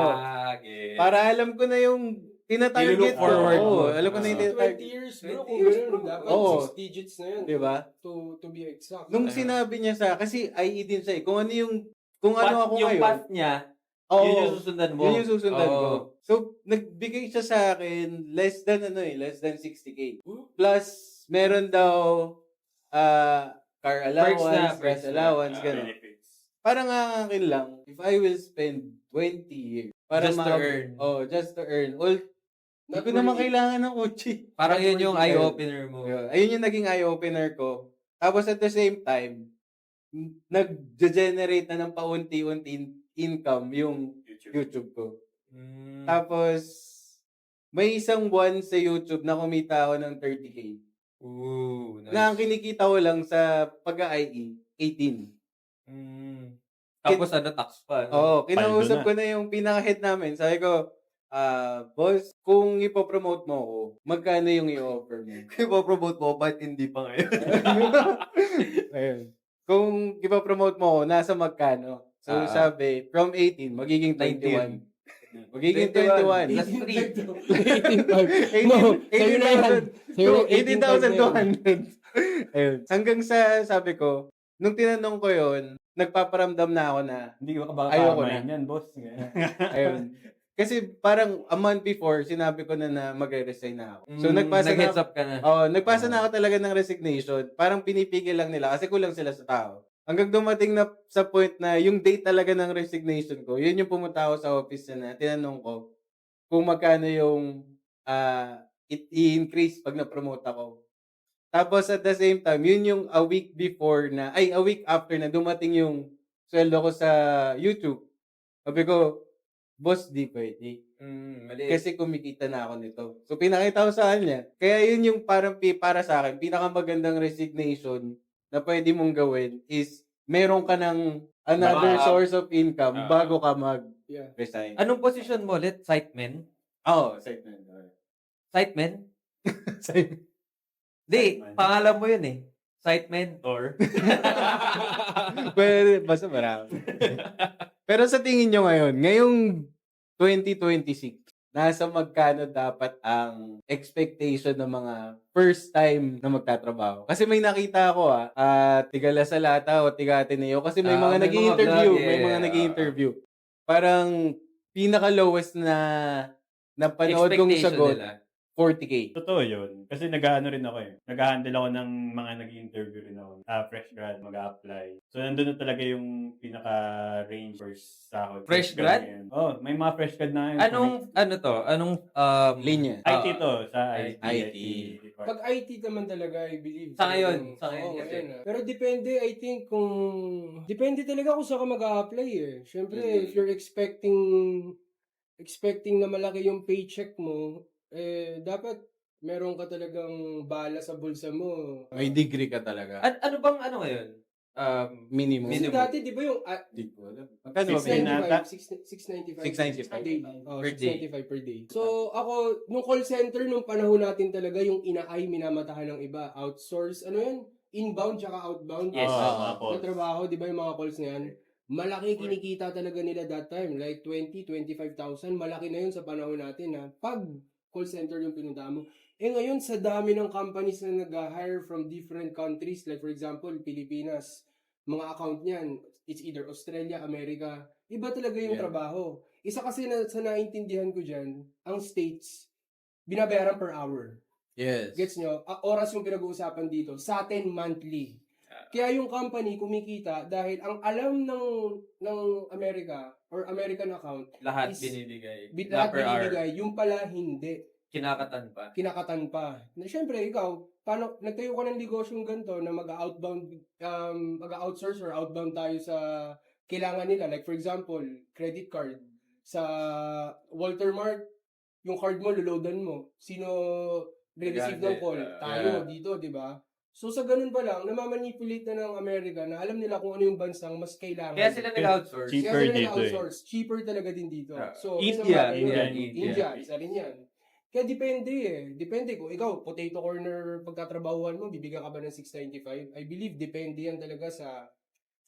Okay. Para alam ko na yung tinatarget Nilook ko. forward Oo, mo. alam ko na yung 20 tinatarget. years, 20 bro. Kung years, ganun, bro. dapat Oo. 6 digits na yun. Di ba? To be exact. Nung sinabi niya kasi IE din siya eh. Kung ano ako Yung ngayon. path niya, Oo, yun yung susundan mo. yun yung susundan Oo. ko. So, nagbigay siya sa akin less than 60K. Plus, meron daw car Perks na, allowance, perks gas na. allowance, Ah, gano'n. benefits. Parang ang akin lang, if I will spend 20 years para Just to earn. Oh, just to earn. All, hindi Not ko naman worth it. kailangan ng kotse. Parang yun yung Ayun. eye-opener mo. Ayun yung naging eye-opener ko. Tapos at the same time, nag-generate na ng paunti-unti income yung YouTube ko. Mm. Tapos, may isang buwan sa YouTube na kumita ako ng 30K. Ooh, nice. Na ang kinikita ko lang sa pag-IE, 18. Mm. Tapos tax pa. No? Oo, kinausap Paldo na. ko na yung pinaka-head namin. Sabi ko, boss, kung ipopromote mo ako, magkano yung i-offer mo? Ipopromote mo, ba't hindi pa ngayon? Ayun. Kung ipopromote mo ako, nasa magkano? So, sabi, from 18, magiging 21. Magiging 21. Plus 18,500. Mo, sa'yo na yan. Sa'yo na 18,200. Ayun. Hanggang sa, sabi ko, nung tinanong ko yon, nagpaparamdam na ako na, Hindi ko baka Ayoko tamahin na. yan, boss. ayun. Kasi parang a month before, sinabi ko na magre-resign na ako. So, nag-heads up ka na. nagpasa na ako talaga ng resignation. Parang pinipigil lang nila kasi kulang sila sa tao. Hanggang dumating na sa point na yung date talaga ng resignation ko, yun yung pumunta ako sa office na tinanong ko kung magkano yung i-increase pag na-promote ako. Tapos at the same time, yun yung a week after na dumating yung sweldo ko sa YouTube. Sabi ko, boss, di pwede. Mali. Kasi kumikita na ako nito. So, pinakita ko sa kanya. Kaya yun yung parang para sa akin, pinakamagandang resignation na pwede mong gawin is meron ka ng another Backup. source of income bago ka Yeah. mag-resign. Anong position mo ulit? Siteman? Oo, segment. Siteman? Segment. Di, Siteman. pangalan mo yun eh. Siteman or... Pero, basta marami. Pero sa tingin nyo ngayong 2026, nasa magkano dapat ang expectation ng mga first time na magtatrabaho? Kasi may nakita ako tiga La Salata o tiga Ateneo kasi may mga may nag-i-interview, mga vlog, may mga yeah. nag-i-interview. Parang pinaka-lowest na panood kong expectation sagot, nila. 40K. Totoo yun. Kasi nag-ano rin ako eh. Nag-handle ako ng mga nag-interview rin ako. Fresh grad, mag-apply. So, nandun na talaga yung pinaka-range first sahod. Fresh grad? ngayon. May mga fresh grad na ngayon. Anong Linya. IT to, sa IT. IT. Pag IT naman talaga, I believe. Sa ngayon Oo, kasi. ngayon, Pero depende, I think, depende talaga kung saan ka mag-a-apply eh. Siyempre, if you're expecting na malaki yung paycheck mo, dapat meron ka talagang bala sa bulsa mo. May degree ka talaga. ano bang ano ngayon? Minimum. Kasi minimum. dati, di ba yung Di ko alam. Magkano ba? 695 695. daily. Per day. 695 per day. So, ako, nung call center, nung panahon natin talaga, yung inaay, minamatahan ng iba. Outsource, ano yan? Inbound tsaka outbound. Yes. mga Na calls. trabaho, di ba yung mga calls na yan? Malaki kinikita talaga nila that time. Like 25,000. Malaki na yun sa panahon natin na pag call center yung pinunta mo. Ngayon, sa dami ng companies na nag-hire from different countries, like for example, Pilipinas, mga account niyan, it's either Australia, America, iba talaga yung Yeah. trabaho. Isa kasi sa naintindihan ko dyan, ang States, binabayaran per hour. Yes. Gets nyo? Oras yung pinag-uusapan dito. Sa atin, monthly. Kaya yung company kumikita dahil ang alam ng America or American account, Lahat Is- binibigay. lahat per hour. binibigay, yung pala hindi. Kinakatan pa. Kinakatan pa. Na syempre, ikaw, paano, nagtayo ka ng negosyong ganito na mag-outbound, mag-outsource or outbound tayo sa kailangan nila. Like for example, credit card. Sa Walter Mart, Yung card mo, loloadan mo. Sino re-receive ng Gante, call? Tayo, yeah. dito, di ba? So sa ganun pa lang, namamanipulate na ng Amerika na alam nila kung ano yung bansang mas kailangan. Kaya sila nag-outsource. Cheap. Kaya cheaper sila dito nag-outsource. Cheaper talaga din dito. Yeah. So, India, isang bagay India, yun. India. Isa rin yan. Kaya depende eh. Depende kung ikaw, potato corner pagtatrabahuan mo, bibigyan ka ba ng 695? I believe depende yan talaga sa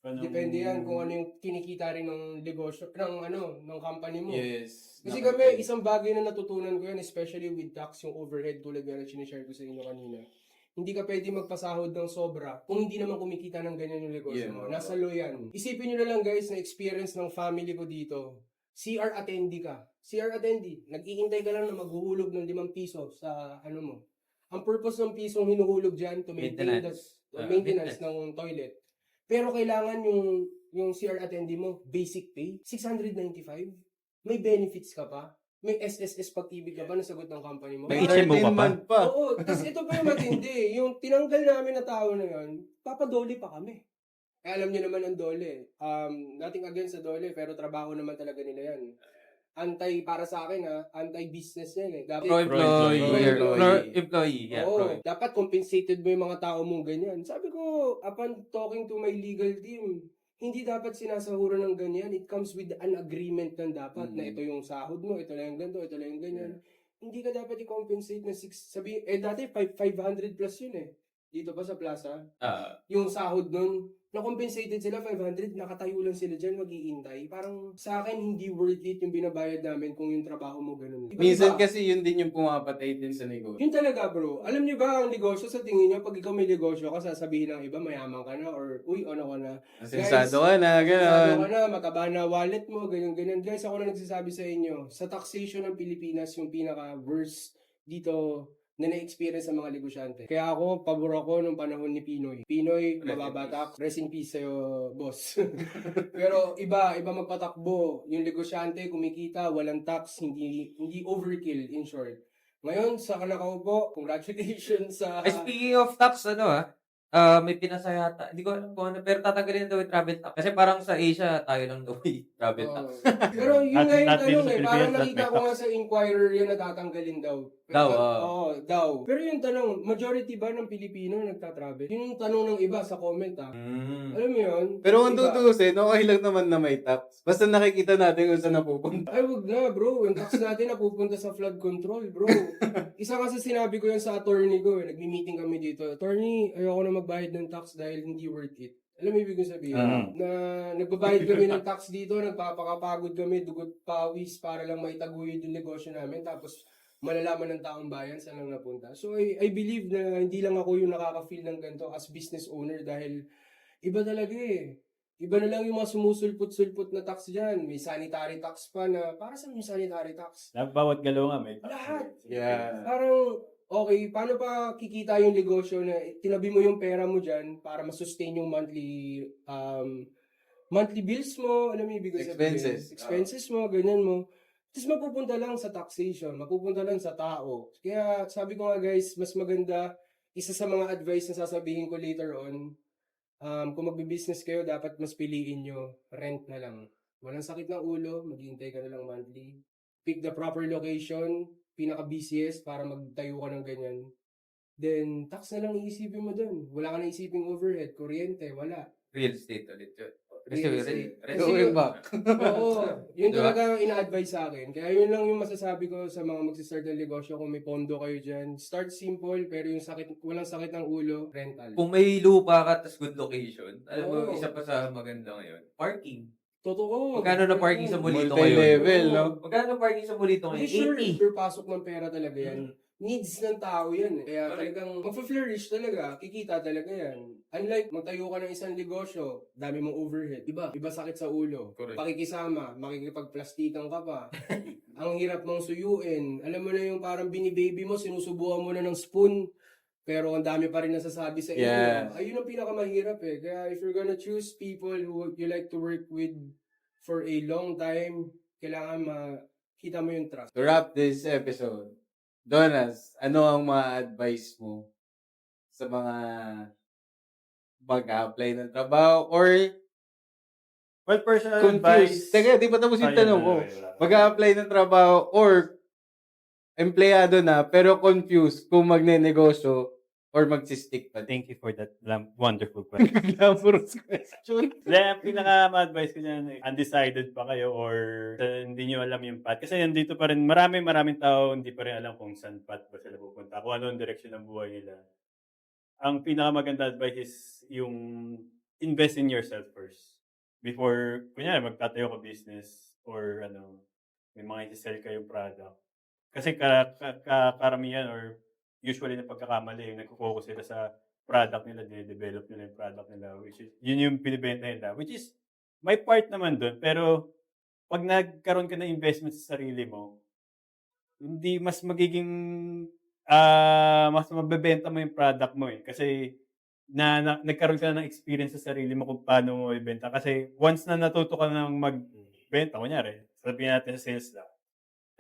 depende yan kung ano yung kinikita rin ng negosyo, ng company mo. Yes. Kasi kami, isang bagay na natutunan ko yan, especially with tax, yung overhead tulad na sinishare ko sa inyo kanina. Hindi ka pwede magpasahod ng sobra kung hindi naman kumikita ng ganyan yung negosyo Yeah. mo. Nasa low yan. Isipin nyo na lang guys, na experience ng family ko dito. CR attendee ka. CR attendee. Nag-iintay ka lang na maghuhulog ng 5 piso sa ano mo. Ang purpose ng pisong hinuhulog dyan to maintain Maintenance. maintenance ng toilet. Pero kailangan yung CR attendee mo, basic pay, 695. May benefits ka pa. May SSS pag-ibig ka ba na sagot ng company mo? May HMO ka pa? month pa. Oo, kasi ito pa yung matindi. Yung tinanggal namin na tao na yun, papadole pa kami. Eh, alam niyo naman ang dole. Nothing against sa dole, pero trabaho naman talaga nila yan. Para sa akin anti-business yan eh. Dapat, Pro-employee. Employee. Yeah, Oo, dapat compensated mo yung mga tao mong ganyan. Sabi ko, upon talking to my legal team, hindi dapat sinasahuran ng ganyan. It comes with an agreement na dapat na ito yung sahod mo, ito lang yung ganito, ito lang yung ganyan. Hindi ka dapat i-compensate na dati 500 plus yun eh. Dito pa sa plaza. Yung sahod nun, na-compensated sila 500, nakatayo lang sila dyan, mag-iintay. Parang sa akin, hindi worth it yung binabayad namin kung yung trabaho mo ganun. Minsan Iba-iba. kasi yun din yung pumapatay din sa negosyo. Yun talaga bro. Alam niyo ba ang negosyo sa tingin niyo, pag ikaw may negosyo ka, sasabihin ng iba, mayaman ka na, or uy, ano ka na. Asensado ka na, Sabi gano'n. ka na, mataba na wallet mo, ganyan-ganyan. Guys, ako na nagsasabi sa inyo, sa taxation ng Pilipinas, yung pinaka-worst dito na na-experience sa mga negosyante. Kaya ako, pabor ako nung panahon ni Pinoy. Pinoy, Rest in mababa peace. tax. Rest in peace sa'yo, boss. Pero iba magpatakbo. Yung negosyante, kumikita, walang tax, hindi overkill, in short. Ngayon, sa nakaupo, congratulations sa... Speaking of tax, may pinasa yata. Hindi ko alam kung ano, pero tatanggalin daw yung travel tax. Kasi parang sa Asia, tayo lang daw yung travel tax. Pero yun nga yung Not dito tanong sa eh. Parang Pilipinas, nakita may ko nga sa Inquirer yun na tatanggalin daw. Daw, Oo, daw. Pero yung tanong, majority ba ng Pilipino nagtatravel? Yun yung tanong ng iba sa comment Alam mo yun? Pero kung Iba. tutusin, okay lang naman na may tax. Basta nakikita natin kung saan napupunta. Ay, wag na bro. Yung tax natin napupunta sa flood control, bro. Isa kasi sinabi ko yan sa attorney ko. Nagmi-meeting kami dito. Attorney, ayoko na magbayad ng tax dahil hindi worth it. Alam mo ibig kong sabihin? Na nagbabayad kami ng tax dito, nagpapakapagod kami, dugot pawis para lang maitaguyod yung negosyo namin. Tapos malalaman ng taong bayan saan lang napunta. So I believe na hindi lang ako yung nakaka-feel ng ganito as business owner dahil iba talaga eh. Iba na lang yung mga sumusulpot-sulpot na tax dyan. May sanitary tax pa na, para sa yung sanitary tax? Bawat galaw nga may Lahat. Yeah. Parang, okay, paano pa kikita yung negosyo na tinabi mo yung pera mo dyan para masustain yung monthly bills mo, alam mo ibig sabihin? Expenses mo, ganyan mo. Tapos mapupunta lang sa taxation, mapupunta lang sa tao. Kaya sabi ko nga guys, mas maganda, isa sa mga advice na sasabihin ko later on, kung magbi-business kayo, dapat mas piliin nyo, rent na lang. Walang sakit ng ulo, maghihintay ka na lang monthly. Pick the proper location, pinaka-busiest para magtayo ka ng ganyan. Then, tax na lang iisipin mo dun. Wala ka na isiping overhead, kuryente, wala. Real estate ulit yun. Real estate. Going back. Oo, yun Diba? talaga ang ina-advise sa akin. Kaya yun lang yung masasabi ko sa mga magsistart ng negosyo kung may pondo kayo dyan. Start simple, pero yung walang sakit ng ulo, rental. Kung may lupa ka tas good location, alam mo, Oo. isa pa sa maganda ngayon, parking. Totoo. Magkano na parking sa Molito Multi-level, ngayon? no? Magkano parking sa Molito Hindi ngayon? sure, sure pasok ng pera talaga yan. Needs ng tao yan. Kaya talagang mag-flourish talaga, kikita talaga yan. Unlike, magtayo ka ng isang negosyo, dami mong overhead. Iba sakit sa ulo. Correct. Pakikisama, makikipagplastikan ka pa. Ang hirap mong suyuin. Alam mo na yung parang binibaby mo, sinusubukan mo na ng spoon, pero ang dami pa rin nasasabi sa inyo. Yes. Ayun ang pinakamahirap eh. Kaya if you're gonna choose people who you like to work with for a long time, kailangan makita mo yung trust. To wrap this episode, Donas, ano ang ma-advise mo sa mga mag-apply ng trabaho or Well, personal advice. confused? Teka, di pa tapos yung Ayun, tanong ko. wala. Mag-apply ng trabaho or empleyado na pero confused kung magnenegosyo or magsi-stick pa din? Thank you for that wonderful question. Glamorous question. Ang pinaka-advice ko dyan, undecided pa kayo or hindi nyo alam yung path. Kasi nandito pa rin, maraming tao hindi pa rin alam kung saan path ba sila pupunta, kung ano ang direction ng buhay nila. Ang pinakamaganda advice is yung invest in yourself first. Before, kunyari, magtatayo ka business or may mga isi-sell kayong product. Kasi karamihan or usually na pagkakamali, yung nagpo-focus sila sa product nila, dinedevelop nila yung product nila, which is, yun yung binibenta nila, which is, may part naman doon, pero pag nagkaroon ka ng investment sa sarili mo, hindi mas magiging, mas mabebenta mo yung product mo eh. Kasi, nagkaroon ka na ng experience sa sarili mo kung paano mo ibenta. Kasi, once na natuto ka ng magbenta, kunyari, sabihin natin sa sales lang,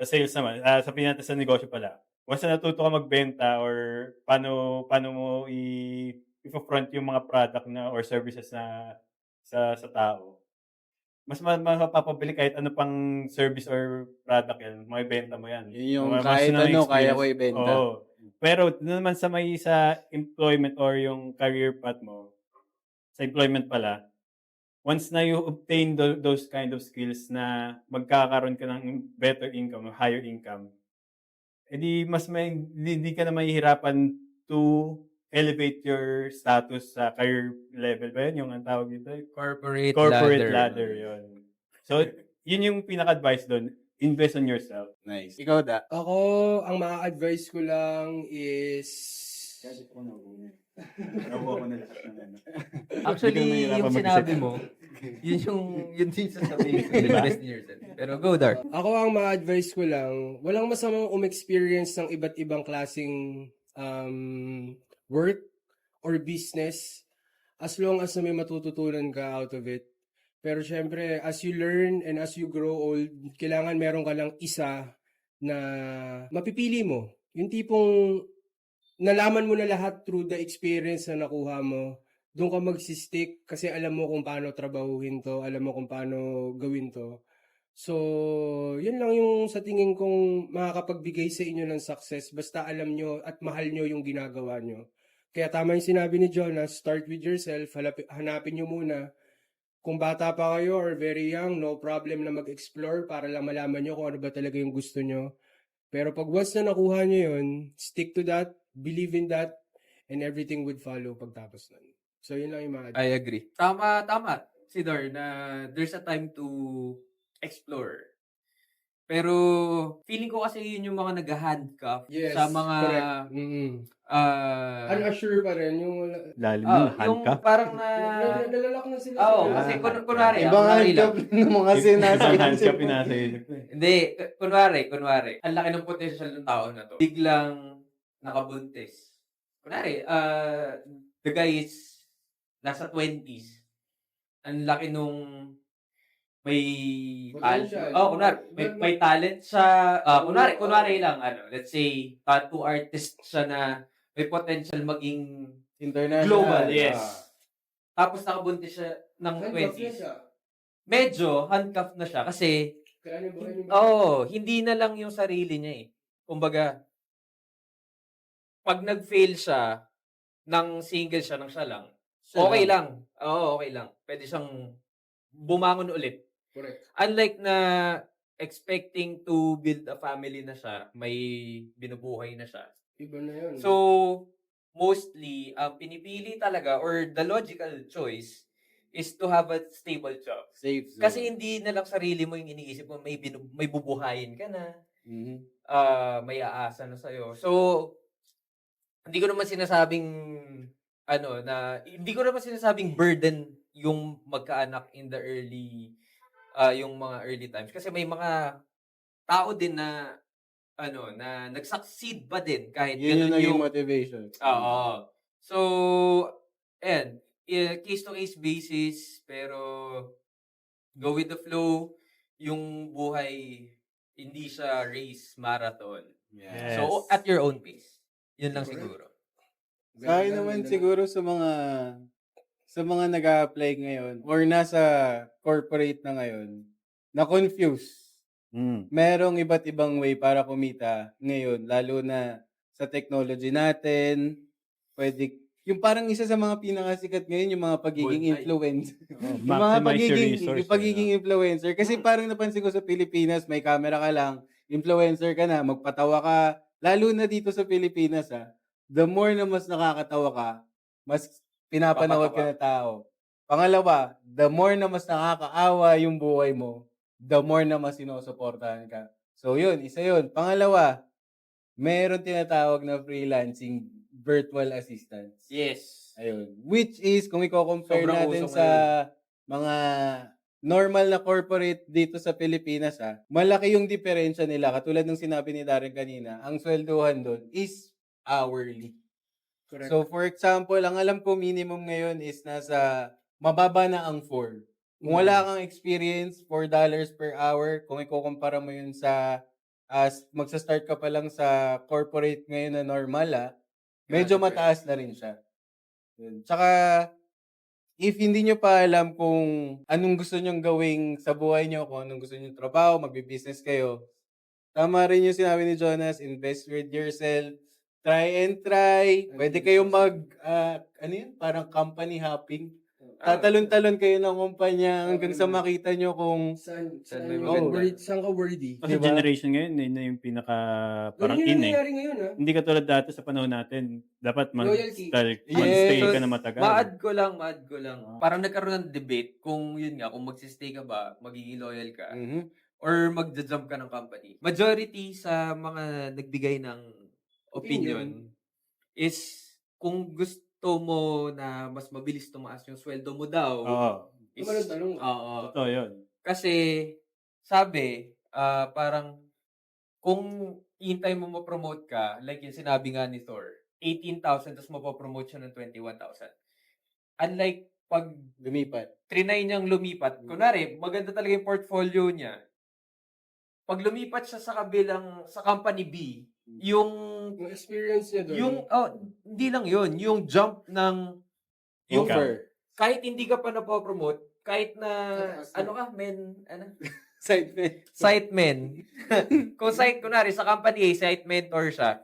sa sales naman, sabihin natin sa negosyo pala. Once na natuto ka magbenta or paano mo i-front yung mga product na or services na sa tao, mas mapapabili kahit ano pang service or product yan, maibenta mo yan. Yun yung Once kahit na ano, kaya experience, ko ibenta. oo. Pero doon naman sa employment or yung career path mo, sa employment pala, once na you obtain those kind of skills na magkakaroon ka ng better income, higher income, edi hindi ka na mahihirapan to elevate your status sa career level ba yun? Yung ang tawag dito? Corporate Ladder yun. So, yun yung pinaka-advice doon. Invest on yourself. Nice. Ikaw da? Ako, ang ma-advise ko lang is... Actually, Hindi ka yung mahirapan sinabi mag-isip. mo, yun din sasabihin ko, invest in yourself. Pero go, Dark. Ako ang ma-advise ko lang, walang masamang umexperience ng iba't ibang klaseng work or business as long as na may matututunan ka out of it. Pero syempre, as you learn and as you grow old, kailangan meron ka lang isa na mapipili mo. Yung tipong nalaman mo na lahat through the experience na nakuha mo. Doon ka magsistick kasi alam mo kung paano trabahuhin to, alam mo kung paano gawin to. So, yun lang yung sa tingin kong makakapagbigay sa inyo ng success basta alam nyo at mahal nyo yung ginagawa nyo. Kaya tama yung sinabi ni Jonas, start with yourself, hanapin nyo muna. Kung bata pa kayo or very young, no problem na mag-explore para lang malaman nyo kung ano ba talaga yung gusto nyo. Pero pag once na nakuha nyo yun, stick to that, believe in that, and everything would follow pagtapos nun. So, yun lang yung mga... I agree. Tama, si Dar, na there's a time to explore. Pero, feeling ko kasi yun yung mga nag-handcuff Yes, sa mga... correct. Unassure pa rin yung... Lalim yung handcuff. parang na... Nalalak na sila. Oo, sila. kasi kunwari, Ibang kunwari lang. handcuff ng mga sinasa. Ibang handcuff yung nasa isip ko eh. Hindi, kunwari, ang laki ng potential ng tao na to. Biglang nakabuntis. Kunwari, the guy is nasa 20s. Ang laki nung may Potential. kunwari, may talent siya. Kunwari lang, let's say, tattoo artist siya na may potential maging International. global, yes. Tapos nakabuntis siya ng Handcuff na 20s. siya. Medyo handcuff na siya kasi Kaya ano ba yun? hindi na lang yung sarili niya eh. Kumbaga, pag nag-fail siya, single siya, siya lang, okay lang. Oo, okay lang. Pwede siyang bumangon ulit. Correct. Unlike na expecting to build a family na siya, may binubuhay na siya. Iba na yun. So, mostly, ang pinipili talaga or the logical choice is to have a stable job. Safe zone. Kasi hindi na lang sarili mo yung iniisip mo, may bubuhayin ka na, Mhm. may aasa na sa'yo. So, hindi ko naman sinasabing, hindi ko naman sinasabing burden yung magkaanak in the early, yung mga early times. Kasi may mga tao din na, na nag-succeed ba din kahit Yun yung ganun naging motivation. Oo. So, ayan, case-to-case basis, pero go with the flow, yung buhay, hindi siya race, marathon. Yes. So, at your own pace. Yun lang Correct. siguro. Sa akin naman siguro sa mga nag-a-apply ngayon or nasa corporate na ngayon, na confused merong iba't ibang way para kumita ngayon, lalo na sa technology natin. Pwede, yung parang isa sa mga pinakasikat ngayon, yung mga pagiging Bonsai. influencer. Oo, Yung mga maximize your resource, yung pagiging eh, 'no? influencer. Kasi parang napansin ko sa Pilipinas, may camera ka lang, influencer ka na, magpatawa ka. Lalo na dito sa Pilipinas, the more na mas nakakatawa ka, mas pinapanood ka Papatawa. na tao. Pangalawa, the more na mas nakakaawa yung buhay mo, the more na mas sinusuportahan ka. So yun, isa yun. Pangalawa, meron tinatawag na freelancing virtual assistants. Yes. Ayun. Which is, kung i-compare Sobrang natin uso sa mga normal na corporate dito sa Pilipinas, malaki yung diferensya nila. Katulad ng sinabi ni Darren kanina, ang swelduhan doon is hourly. Correct. So, for example, ang alam ko minimum ngayon is nasa mababa na ang 4. Kung wala kang experience, $4 per hour, kung ikukumpara mo yun sa magsa-start ka pa lang sa corporate ngayon na normal, medyo Grabe. mataas na rin siya. Yun. Tsaka, if hindi nyo pa alam kung anong gusto nyong gawing sa buhay nyo, kung anong gusto nyong trabaho, magbi-business kayo, tama rin yung sinabi ni Jonas, invest with yourself, try and try. Pwede kayong ano yun, parang company hopping. Tatalon-talon kayo ng kumpanya hanggang sa makita nyo kung Saan may ka maganda? saan ka worthy? Kasi Diba? generation ngayon, yun na yung pinaka parang Ganun yung in, eh. nangyayari ngayon, ha? Hindi katulad dati sa panahon natin, dapat Loyalty. mag-stay Yes. ka na matagal. Ma-add ko lang. Parang nagkaroon ng debate kung yun nga, kung magsistay ka ba, magiging loyal ka, or magja-jump ka ng company. Majority sa mga nagbigay ng opinion is kung gusto mo na mas mabilis tumaas yung sweldo mo daw. Oo. is, Talon-talon. Oo. Totoo yun. Kasi, sabi, parang, kung hintay mo ma-promote ka, like yung sinabi nga ni Thor, 18,000 tapos mapopromote siya ng 21,000. Unlike pag lumipat. trinay niyang lumipat, kunwari, maganda talaga yung portfolio niya. Pag lumipat siya sa company B, yung experience niya doon. hindi lang yun, yung jump ng, yung Offer. kahit hindi ka pa na-promote, kahit na, site men. Kunwari, sa company A, site mentor siya.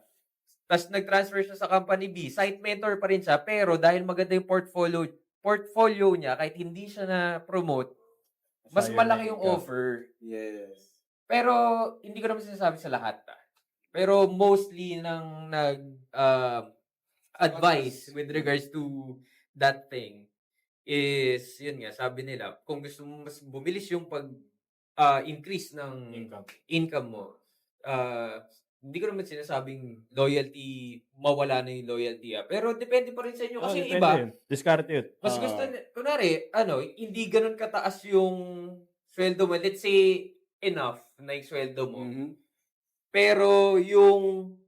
Tapos nag-transfer siya sa company B, site mentor pa rin siya, pero dahil maganda yung portfolio niya, kahit hindi siya na-promote, mas Sayang malaki na yung ikaw. offer. Yes. Pero, hindi ko naman sinasabi sa lahat. Pero mostly nang advice with regards to that thing is, yun nga, sabi nila, kung gusto mo mas bumilis yung increase ng income mo, hindi ko naman sinasabing loyalty, mawala na yung loyalty. Pero depende pa rin sa inyo. Kasi yung iba, Discard yun. mas gusto, kunwari, hindi ganun kataas yung sweldo mo. Let's say, enough na yung sweldo mo. Pero yung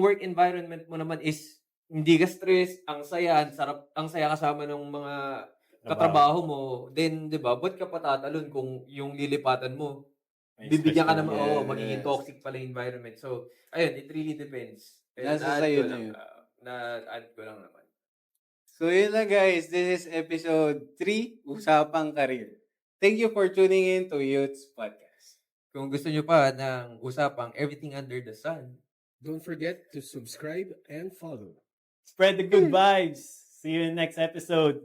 work environment mo naman is hindi ka stress, ang saya, ang saya kasama ng mga katrabaho mo. Then, 'di ba? Ba't ka patatalon kung yung lilipatan mo? Bibigyan ka naman, magiging toxic pala yung environment. So, ayun, it really depends. Nasa sa'yo na yun. Na-add ko lang naman. So yun lang guys, this is episode 3, Usapang Career. Thank you for tuning in to Youth's Podcast. Kung gusto nyo pa ng usapang everything under the sun, Don't forget to subscribe and follow. Spread the good vibes. See you in the next episode.